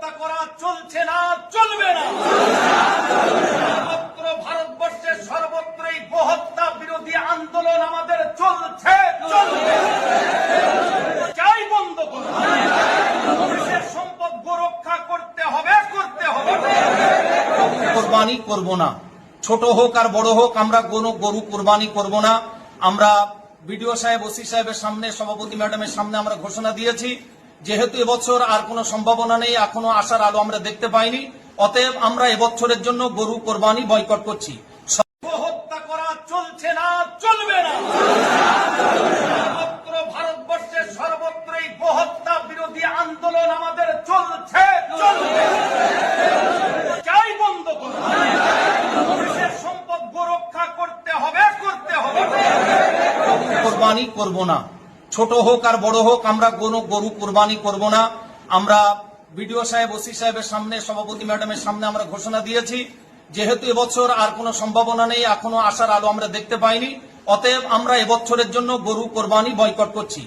হত্যা করা চলছে না, চলবে না। সর্বত্র ভারতবর্ষের সর্বত্রই গোহত্যা বিরোধী আন্দোলন আমাদের চলছে, চলবে। চাই বন্ধ করুন। দেশের সম্পদ গোরক্ষা করতে হবে, করতে হবে। কোরবানি করব না, ছোট হোক আর বড় হোক, আমরা কোনো গরু কোরবানি করব না। আমরা বিডিও সাহেব, ওসি সাহেবের সামনে, সভাপতি ম্যাডামের সামনে আমরা ঘোষণা দিয়েছি, যেহেতু এবছর আর কোনো সম্ভাবনা নেই, এখনো আশার আলো আমরা দেখতে পাইনি, অতএব আমরা এবছরের জন্য গরু কোরবানি বয়কট করছি। হত্যা করা চলছে না, চলবে না। সর্বত্র ভারতবর্ষের সর্বত্রই গোহত্যা বিরোধী আন্দোলন আমাদের চলছে, চলবে। চাই বন্ধ করুন। দেশের সম্পদ গোরক্ষা করতে হবে, করতে হবে। কোরবানি করব না, ছোট হোক আর বড় হোক, আমরা কোনো গরু কোরবানি করব না। আমরা বিডিও সাহেব, ওসি সাহেবের সামনে, সভাপতি ম্যাডামের সামনে আমরা ঘোষণা দিয়েছি, যেহেতু এবছর আর কোনো সম্ভাবনা নেই, এখনো আশার আলো আমরা দেখতে পাইনি, অতএব আমরা এবছরের জন্য গরু কোরবানি বয়কট করছি।